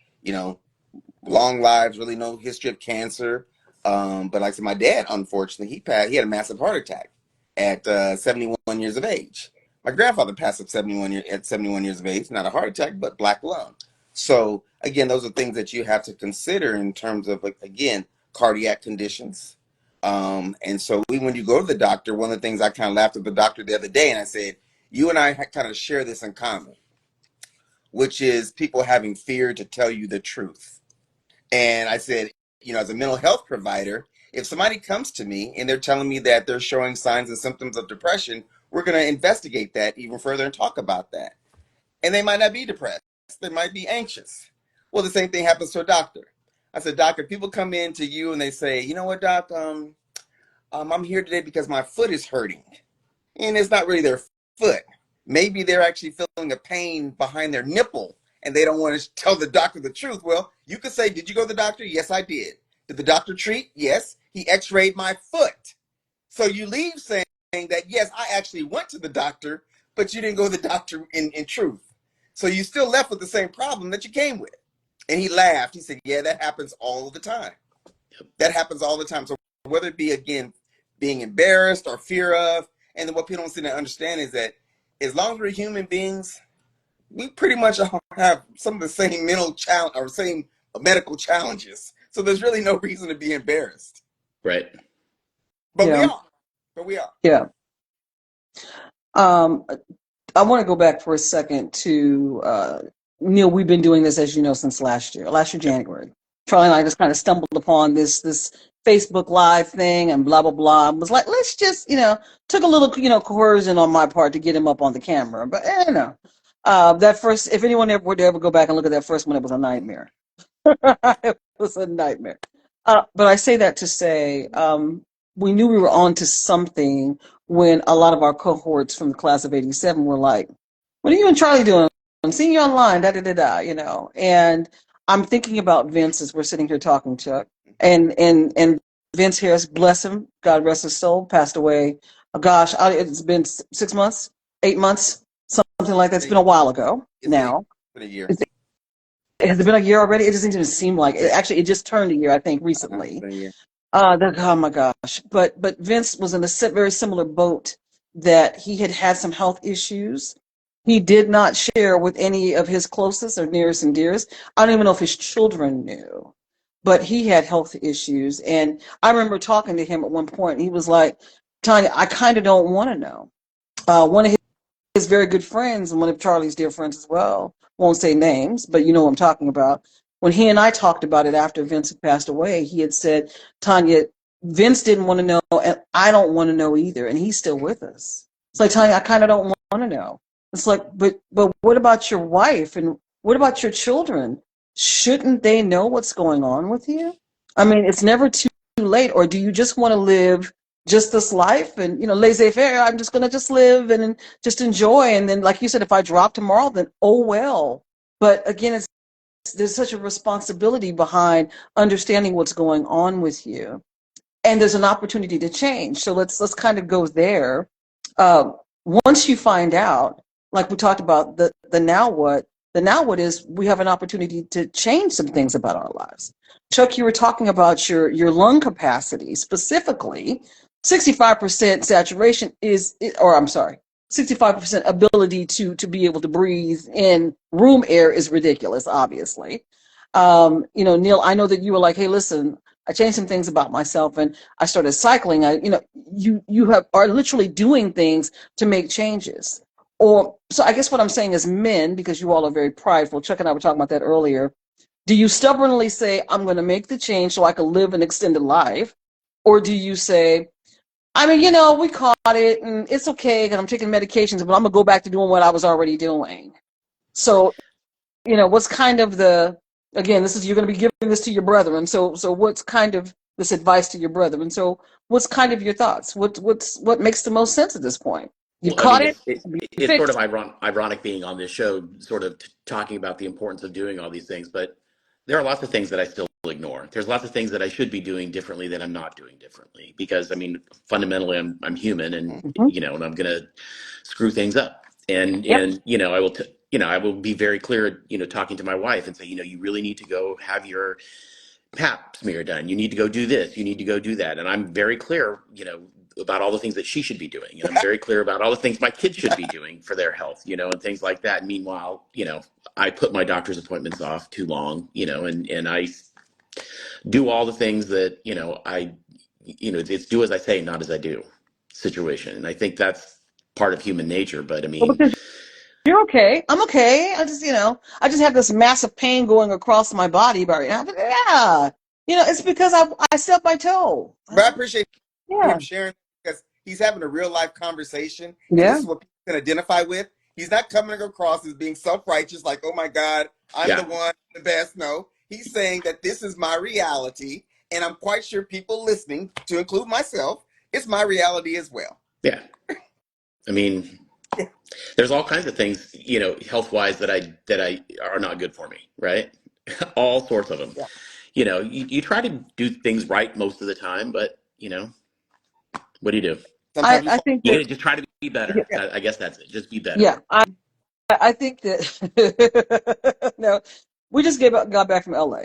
long lives, really no history of cancer. But like I said, my dad, unfortunately, he had a massive heart attack at 71 years of age. My grandfather passed at 71 years of age, not a heart attack, but black lung. So again, those are things that you have to consider in terms of, like, again, cardiac conditions. And so when you go to the doctor, one of the things I kind of laughed at the doctor the other day, and I said, you and I kind of share this in common, which is people having fear to tell you the truth. And I said, as a mental health provider, If somebody comes to me and they're telling me that they're showing signs and symptoms of depression, we're going to investigate that even further and talk about that. And they might not be depressed, they might be anxious. Well, the same thing happens to a doctor. I said, doctor, people come in to you and they say, you know what, doc, I'm here today because my foot is hurting. And it's not really their foot. Maybe they're actually feeling a pain behind their nipple and they don't want to tell the doctor the truth. Well, you could say, did you go to the doctor? Yes, I did. Did the doctor treat? Yes. He x-rayed my foot. So you leave saying that, yes, I actually went to the doctor, but you didn't go to the doctor in truth. So you still left with the same problem that you came with. And he laughed. He said, yeah, that happens all the time. That happens all the time. So whether it be, again, being embarrassed or fear of, and then what people don't seem to understand is that as long as we're human beings, we pretty much have some of the same mental challenge or same medical challenges. So there's really no reason to be embarrassed. Right. But Yeah. we are. But we are. Yeah. I want to go back for a second to Neil. We've been doing this, as you know, since last year January. Charlie and I just kind of stumbled upon this Facebook Live thing and blah blah blah. Was like, let's just took a little coercion on my part to get him up on the camera, but that first, if anyone ever would ever go back and look at that first one, it was a nightmare. It was a nightmare. But I say that to say we knew we were on to something when a lot of our cohorts from the class of '87 were like, "What are you and Charlie doing? I'm seeing you online, da da da da," And I'm thinking about Vince as we're sitting here talking, Chuck, and Vince Harris, bless him, God rest his soul, passed away. Gosh, it's been 6 months, 8 months, something like that. It's been a while ago now. It's been a year. Has it been a year already? It doesn't even seem like it. Actually, it just turned a year, I think, recently. Oh my gosh. But Vince was in a very similar boat, that he had some health issues. He did not share with any of his closest or nearest and dearest. I don't even know if his children knew, but he had health issues. And I remember talking to him at one point, and he was like, Tanya, I kind of don't want to know. One of his very good friends, and one of Charlie's dear friends as well, won't say names, but you know what I'm talking about. When he and I talked about it after Vince had passed away, he had said, Tanya, Vince didn't want to know, and I don't want to know either, and he's still with us. It's like, Tanya, I kind of don't want to know. It's like, but what about your wife, and what about your children? Shouldn't they know what's going on with you? I mean, it's never too late, or do you just want to live just this life and laissez-faire? I'm just going to just live and just enjoy, and then, like you said, if I drop tomorrow, then oh well. But again, there's such a responsibility behind understanding what's going on with you, and there's an opportunity to change. So let's kind of go there. Once you find out, like we talked about, the now what. The now what is, we have an opportunity to change some things about our lives. Chuck, you were talking about your lung capacity, specifically 65% saturation or I'm sorry, 65% ability to be able to breathe in room air is ridiculous, obviously. Neil, I know that you were like, hey, listen, I changed some things about myself and I started cycling. You are literally doing things to make changes. So I guess what I'm saying is, men, because you all are very prideful, Chuck and I were talking about that earlier, do you stubbornly say, I'm going to make the change so I can live an extended life? Or do you say, I mean, we caught it and it's okay because I'm taking medications, but I'm going to go back to doing what I was already doing? So, what's kind of again, you're going to be giving this to your brethren. So what's kind of this advice to your brethren? So what's kind of your thoughts? What makes the most sense at this point? You've caught it. It's sort of ironic being on this show, sort of talking about the importance of doing all these things, but there are lots of things that I still ignore. There's lots of things that I should be doing differently that I'm not doing differently, because I mean, fundamentally, I'm human, and and I'm gonna screw things up, and I will be very clear, talking to my wife and say, you really need to go have your pap smear done. You need to go do this. You need to go do that. And I'm very clear, about all the things that she should be doing. And I'm very clear about all the things my kids should be doing for their health, and things like that. Meanwhile, I put my doctor's appointments off too long, and I do all the things that, it's do as I say, not as I do situation. And I think that's part of human nature. But I mean, you're okay. I'm okay. I just have this massive pain going across my body right now. But yeah, It's because I stubbed my toe. But I appreciate Yeah. him sharing because he's having a real life conversation, and this Yeah. is what people can identify with. He's not coming across as being self righteous, like, oh my God, I'm the Yeah, one, the best. No, he's saying that this is my reality, and I'm quite sure people listening, to include myself, it's my reality as well. yeah. I mean, Yeah. there's all kinds of things, health wise that I are not good for me, right? All sorts of them. Yeah. You try to do things right most of the time, but what do you do? Sometimes we I fall think You that, got to just try to be yeah, better. I guess that's it. Just be better. yeah, I think that, no, we just got back from LA.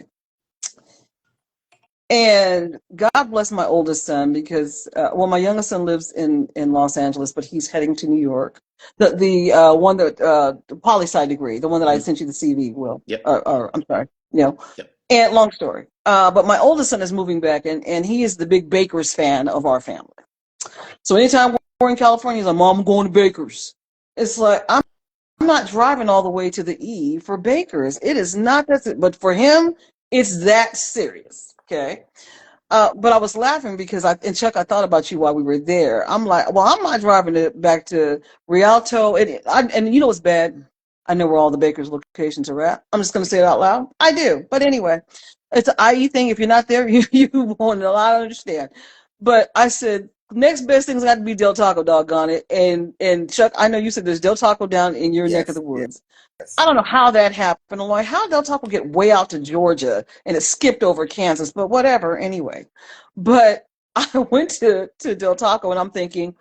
And God bless my oldest son because, my youngest son lives in Los Angeles, but he's heading to New York. The one that the poli sci degree, the one that I Hmm. sent you the CV, Will. Yep. Or I'm sorry, you know. Yep. And long story. But my oldest son is moving back, and he is the big Baker's fan of our family. So anytime we're in California, he's like, "Mom, I'm going to Baker's." It's like I'm not driving all the way to the E for Baker's. It is not that, but for him, it's that serious. Okay. But I was laughing because and Chuck, I thought about you while we were there. I'm like, well, I'm not driving it back to Rialto, and you know what's bad? I know where all the Baker's locations are at. I'm just going to say it out loud. I do, but anyway, it's an IE thing. If you're not there, you won't allow to understand. But I said next best thing's got to be Del Taco, doggone it. And Chuck, I know you said there's Del Taco down in your neck of the Yes, woods. I yes. don't know how that happened. I'm like, how did Del Taco get way out to Georgia and it skipped over Kansas? But whatever, anyway. But I went to Del Taco and I'm thinking,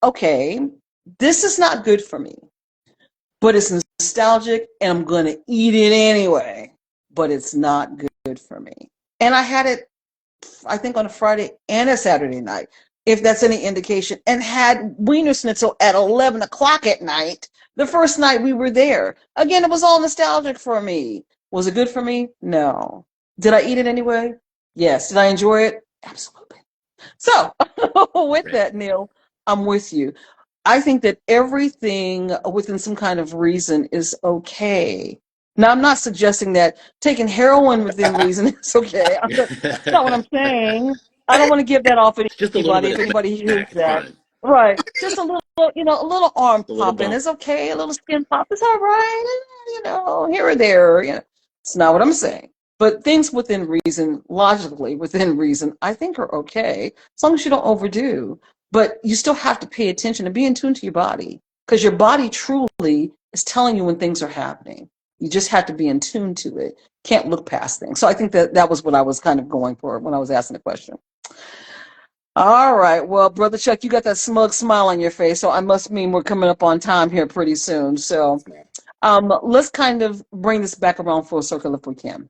okay, this is not good for me, but it's nostalgic and I'm going to eat it anyway. But it's not good for me. And I had it, I think, on a Friday and a Saturday night, if that's any indication, and had Wiener Schnitzel at 11 o'clock at night. The first night we were there. Again, it was all nostalgic for me. Was it good for me? No. Did I eat it anyway? Yes. Did I enjoy it? Absolutely. So, with Right. that, Neil, I'm with you. I think that everything within some kind of reason is okay. Now, I'm not suggesting that taking heroin within reason is okay. That's not what I'm saying. I don't want to give that off to It's just a little anybody bit if of anybody hears smack. It's that. fine. Right. Just a little, a little arm A little popping bump. is okay. A little skin pop is all right. Here or there. It's not what I'm saying. But things within reason, logically within reason, I think are okay as long as you don't overdo. But you still have to pay attention and be in tune to your body because your body truly is telling you when things are happening. You just have to be in tune to it. Can't look past things. So I think that was what I was kind of going for when I was asking the question. All right. Well, Brother Chuck, you got that smug smile on your face, so I must mean we're coming up on time here pretty soon. So Yes, ma'am. let's kind of bring this back around full circle if we can.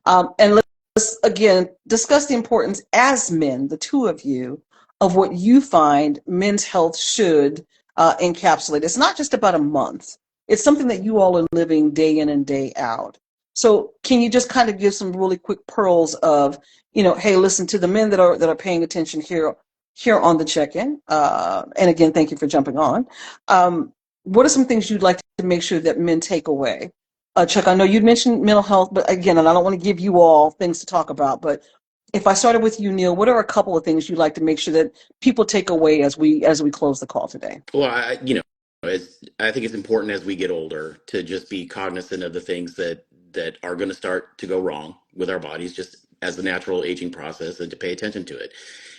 And let's again discuss the importance as men, the two of you, of what you find men's health should encapsulate. It's not just about a month. It's something that you all are living day in and day out. So can you just kind of give some really quick pearls of, hey, listen to the men that are paying attention here on the check-in. And again, thank you for jumping on. What are some things you'd like to make sure that men take away? Chuck, I know you'd mentioned mental health, but again, and I don't want to give you all things to talk about, but if I started with you, Neil, what are a couple of things you'd like to make sure that people take away as we close the call today? Well, I think it's important as we get older to just be cognizant of the things that are going to start to go wrong with our bodies, just as the natural aging process, and to pay attention to it.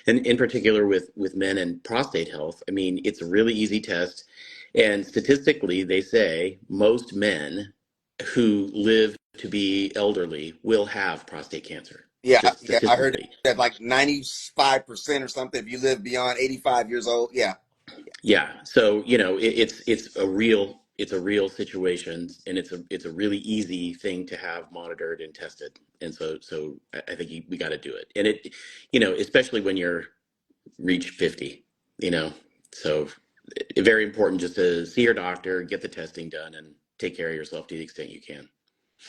And in particular with men and prostate health, I mean, it's a really easy test, and statistically, they say most men who live to be elderly will have prostate cancer, Yeah, just yeah. I heard statistically. that like 95% or something if you live beyond 85 years old. Yeah. Yeah, so it's a real situation, and it's a really easy thing to have monitored and tested, and so I think we got to do it, and especially when you're reach 50, you know, so very important just to see your doctor, get the testing done, and take care of yourself to the extent you can.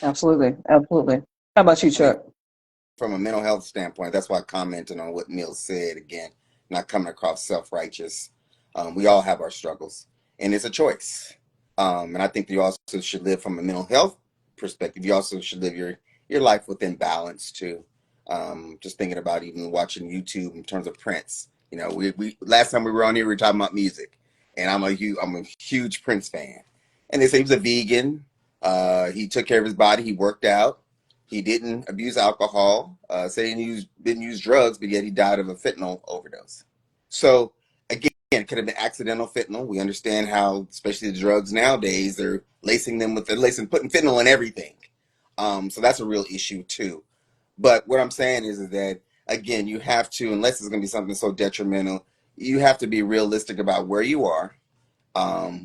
Absolutely, absolutely. How about you, I mean, Chuck? from a mental health standpoint, that's why I commented on what Neil said again, not coming across self righteous. We all have our struggles, and it's a choice. And I think you also should live from a mental health perspective. You also should live your life within balance too. Just thinking about even watching YouTube in terms of Prince. You know, we last time we were on here, we were talking about music, and I'm a huge Prince fan. And they say he was a vegan. He took care of his body. He worked out. He didn't abuse alcohol. Saying didn't use drugs, but yet he died of a fentanyl overdose. So again, it could have been accidental fentanyl. We understand how, especially the drugs nowadays, they're putting fentanyl in everything. So that's a real issue too. But what I'm saying is that again, you have to, unless it's going to be something so detrimental, you have to be realistic about where you are,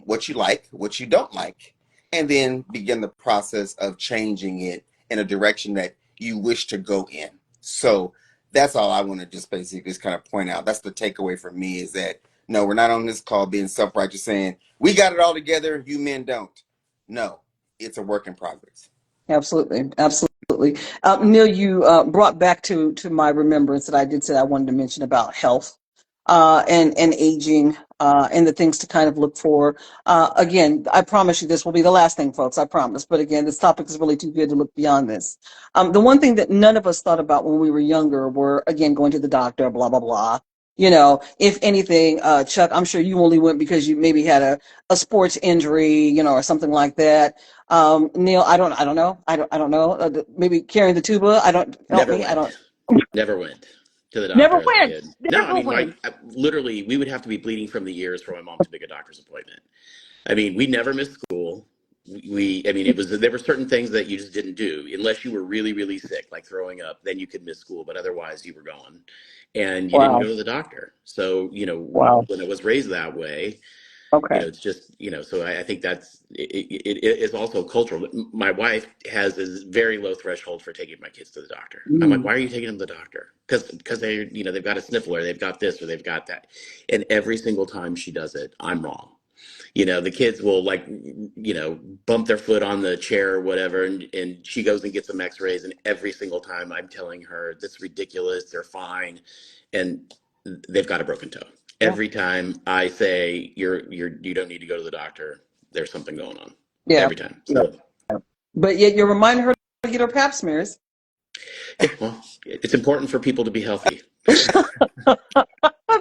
what you like, what you don't like, and then begin the process of changing it in a direction that you wish to go in. So that's all I want to just basically just kind of point out. That's the takeaway for me is that no, we're not on this call being self-righteous saying we got it all together, you men don't. No, it's a work in progress. Absolutely, absolutely. Neil, you brought back to my remembrance that I did say I wanted to mention about health and aging and the things to kind of look for. Again, I promise you this will be the last thing, folks. I promise. But again, this topic is really too good to look beyond this. The one thing that none of us thought about when we were younger were, again, going to the doctor, blah, blah, blah. You know, if anything, Chuck, I'm sure you only went because you maybe had a sports injury, you know, or something like that. Neil, I don't know. I don't know. Maybe carrying the tuba. I don't, help Never me. I went. don't, Never went to the never doctor as a went. kid. No, I Never mean, went. literally, we would have to be bleeding from the ears for my mom to make a doctor's appointment. I mean, we never missed school. I mean, there were certain things that you just didn't do unless you were really, really sick, like throwing up. Then you could miss school, but otherwise, you were gone, and you didn't Wow. go to the doctor. So, you know, Wow. when I was raised that way, you Okay. know, it's just, you know, so I think it is also cultural. My wife has this very low threshold for taking my kids to the doctor. I'm like, Mm. why are you taking them to the doctor? Because they, you know, they've got a sniffle or they've got this or they've got that. And every single time she does it, I'm wrong. You know, the kids will like, you know, bump their foot on the chair or whatever, and she goes and gets some x-rays, and every single time I'm telling her this is ridiculous, they're fine, and they've got a broken toe. Yeah. Every time I say you don't need to go to the doctor, there's something going on. Yeah. Every time. Yeah. So But yet you're reminding her to get her pap smears. yeah, well, it's important for people to be healthy.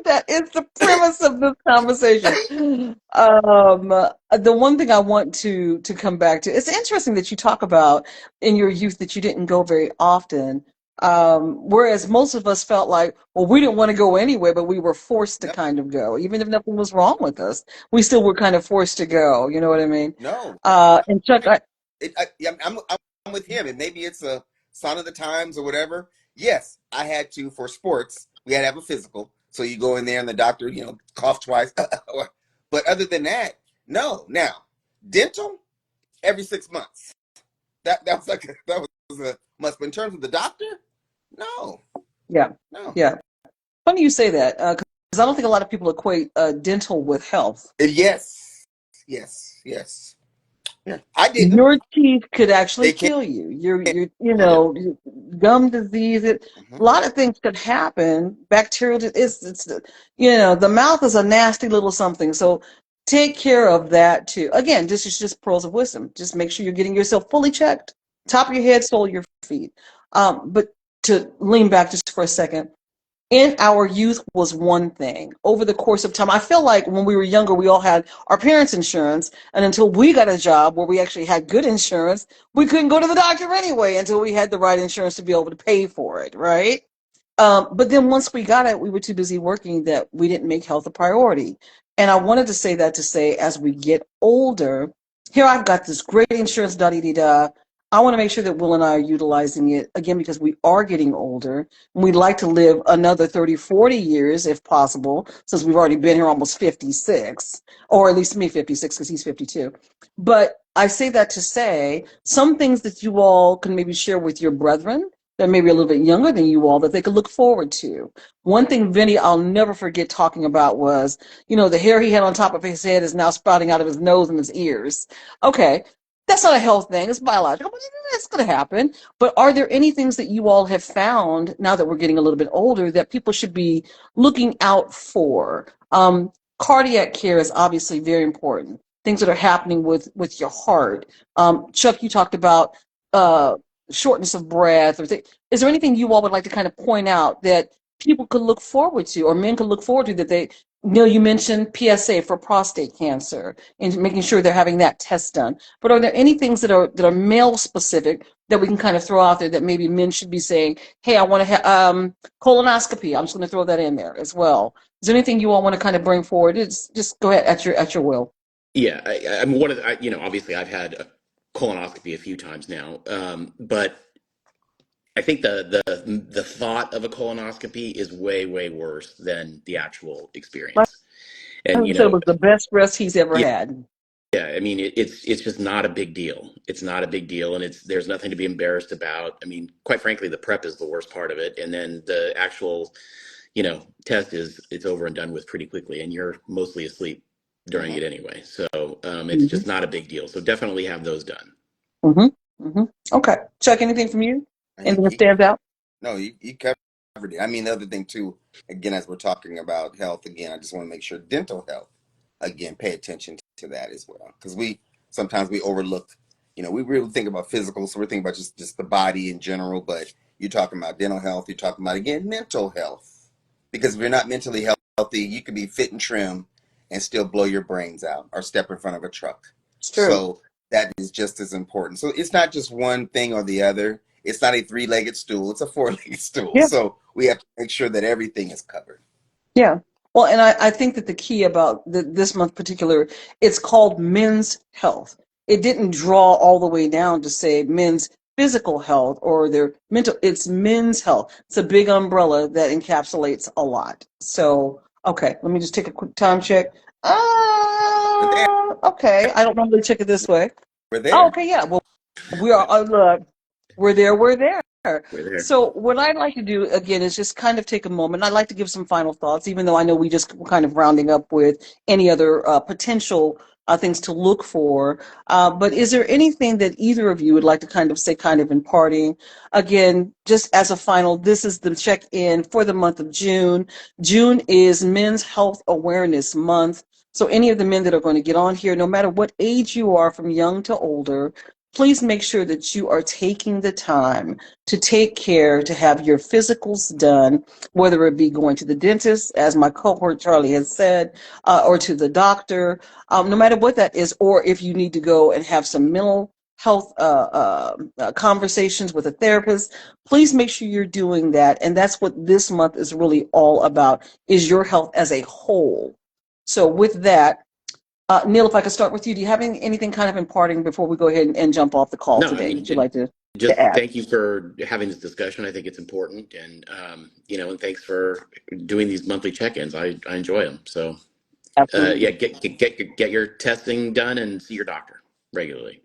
That is the premise of this conversation. The one thing I want to come back to, it's interesting that you talk about in your youth that you didn't go very often. Whereas most of us felt like, well, we didn't want to go anyway, but we were forced to Yep. kind of go. Even if nothing was wrong with us, we still were kind of forced to go. You know what I mean? No, And Chuck, yeah, I'm with him, and maybe it's a sign of the times or whatever. Yes, I had to for sports. We had to have a physical, so you go in there and the doctor, you know, cough twice. But other than that, no. Now, dental every 6 months. That was like that was a must. But in terms of the doctor, no, yeah, no. yeah. Funny you say that, because I don't think a lot of people equate dental with health. Yes, yes, yes. Yeah, I didn't. Your teeth could actually They can't. kill you. You Oh yeah. know, gum disease. A Mhm. lot of things could happen. Bacterial. It's you know, the mouth is a nasty little something. So take care of that too. Again, this is just pearls of wisdom. Just make sure you're getting yourself fully checked, top of your head, sole of your feet. But to lean back just for a second, in our youth was one thing. Over the course of time, I feel like when we were younger, we all had our parents' insurance, and until we got a job where we actually had good insurance, we couldn't go to the doctor anyway until we had the right insurance to be able to pay for it, right? But then once we got it, we were too busy working that we didn't make health a priority. And I wanted to say that to say, as we get older, here I've got this great insurance, da da da. I want to make sure that Will and I are utilizing it again because we are getting older. And we'd like to live another 30, 40 years if possible, since we've already been here almost 56, or at least me 56 because he's 52. But I say that to say some things that you all can maybe share with your brethren that may be a little bit younger than you all that they could look forward to. One thing, Vinny, I'll never forget talking about was, you know, the hair he had on top of his head is now sprouting out of his nose and his ears. Okay, that's not a health thing, it's biological, but it's going to happen. But are there any things that you all have found now that we're getting a little bit older that people should be looking out for? Cardiac care is obviously very important. Things that are happening with your heart. Chuck, you talked about shortness of breath or is there anything you all would like to kind of point out that people could look forward to, or men could look forward to, that they, Neil, you mentioned PSA for prostate cancer and making sure they're having that test done. But are there any things that are male specific that we can kind of throw out there that maybe men should be saying, hey, I want to have colonoscopy. I'm just going to throw that in there as well. Is there anything you all want to kind of bring forward? It's just go ahead at your will. Yeah, I'm one of the, obviously I've had a colonoscopy a few times now, but I think the thought of a colonoscopy is way, way worse than the actual My experience. And husband said it was the best rest he's ever yeah, had. yeah. I mean, it's just not a big deal. It's not a big deal, and there's nothing to be embarrassed about. I mean, quite frankly, the prep is the worst part of it, and then the actual, test it's over and done with pretty quickly, and you're mostly asleep during it anyway. So it's Mm-hmm. just not a big deal. So definitely have those done. Mm-hmm. Mm-hmm. Okay. Chuck, anything from you? And Anything that stands out? no, you covered it. I mean, the other thing too, again, as we're talking about health, again, I just want to make sure dental health, again, pay attention to that as well, because sometimes we overlook. We really think about physical, so we're thinking about just the body in general, but you're talking about dental health. You're talking about, again, mental health, because if you're not mentally healthy, you could be fit and trim and still blow your brains out or step in front of a truck. It's true. So that is just as important. So it's not just one thing or the other. It's not a three-legged stool. It's a four-legged stool. Yeah. So we have to make sure that everything is covered. Yeah. Well, and I think that the key about this month particular, it's called Men's Health. It didn't draw all the way down to say men's physical health or their mental. It's men's health. It's a big umbrella that encapsulates a lot. So, okay, let me just take a quick time check. We're there. Okay. I don't normally check it this way. We're Oh, there. okay, yeah. Well, we are. Look, we're there. We're there. We're there. So what I'd like to do again is just kind of take a moment. I'd like to give some final thoughts, even though I know we just were kind of rounding up with any other potential things to look for. But is there anything that either of you would like to kind of say, kind of in parting? Again, just as a final, this is the check-in for the month of June. June is Men's Health Awareness Month. So any of the men that are going to get on here, no matter what age you are, from young to older, please make sure that you are taking the time to take care, to have your physicals done, whether it be going to the dentist, as my cohort Charlie has said, or to the doctor, no matter what that is, or if you need to go and have some mental health conversations with a therapist, please make sure you're doing that. And that's what this month is really all about, is your health as a whole. So with that, Neil, if I could start with you, do you have anything kind of imparting before we go ahead and jump off the call No, I today mean, that you'd like to just add? thank you for having this discussion. I think it's important, and and thanks for doing these monthly check-ins. I enjoy them. So Absolutely. yeah, get your testing done and see your doctor regularly.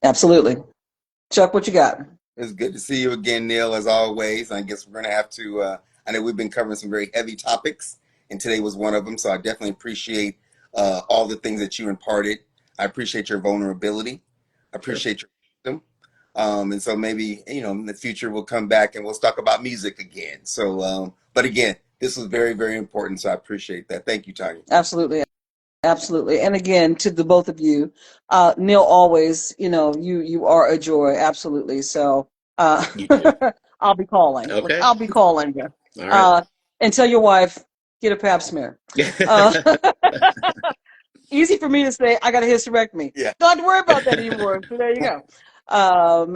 Absolutely. Chuck, what you got? It's good to see you again, Neil, as always. I guess we're going to have to, I know we've been covering some very heavy topics, and today was one of them. So I definitely appreciate all the things that you imparted. I appreciate your vulnerability. I Sure. appreciate your wisdom. And so maybe, in the future, we'll come back and we'll talk about music again. So, but again, this was very, very important. So I appreciate that. Thank you, Tanya. Absolutely. Absolutely. And again, to the both of you, Neil, always, you are a joy. Absolutely. So You too. I'll be calling. Look, Okay. I'll be calling you. All right. Uh, and tell your wife, get a pap smear. Uh, easy for me to say, I got a hysterectomy. Yeah. Don't have to worry about that anymore. So there you go.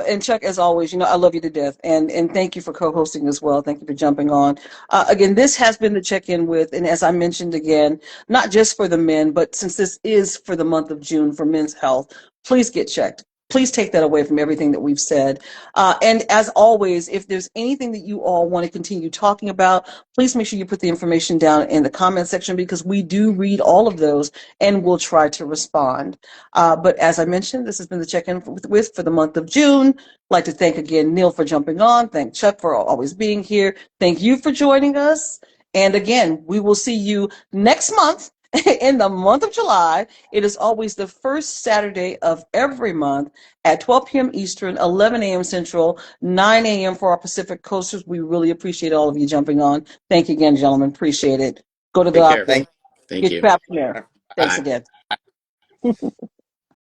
And Chuck, as always, I love you to death. And thank you for co-hosting as well. Thank you for jumping on. Again, this has been the check-in with, and as I mentioned again, not just for the men, but since this is for the month of June for men's health, please get checked. Please take that away from everything that we've said. And as always, if there's anything that you all want to continue talking about, please make sure you put the information down in the comment section, because we do read all of those and we'll try to respond. But as I mentioned, this has been the check-in with for the month of June. I'd like to thank again Neil for jumping on. Thank Chuck for always being here. Thank you for joining us. And again, we will see you next month in the month of July. It is always the first Saturday of every month at 12 p.m. Eastern, 11 a.m. Central, 9 a.m. for our Pacific Coasters. We really appreciate all of you jumping on. Thank you again, gentlemen. Appreciate it. Go to the Take care. doctor. Thank Get you. your pap smear. Thanks Bye. again.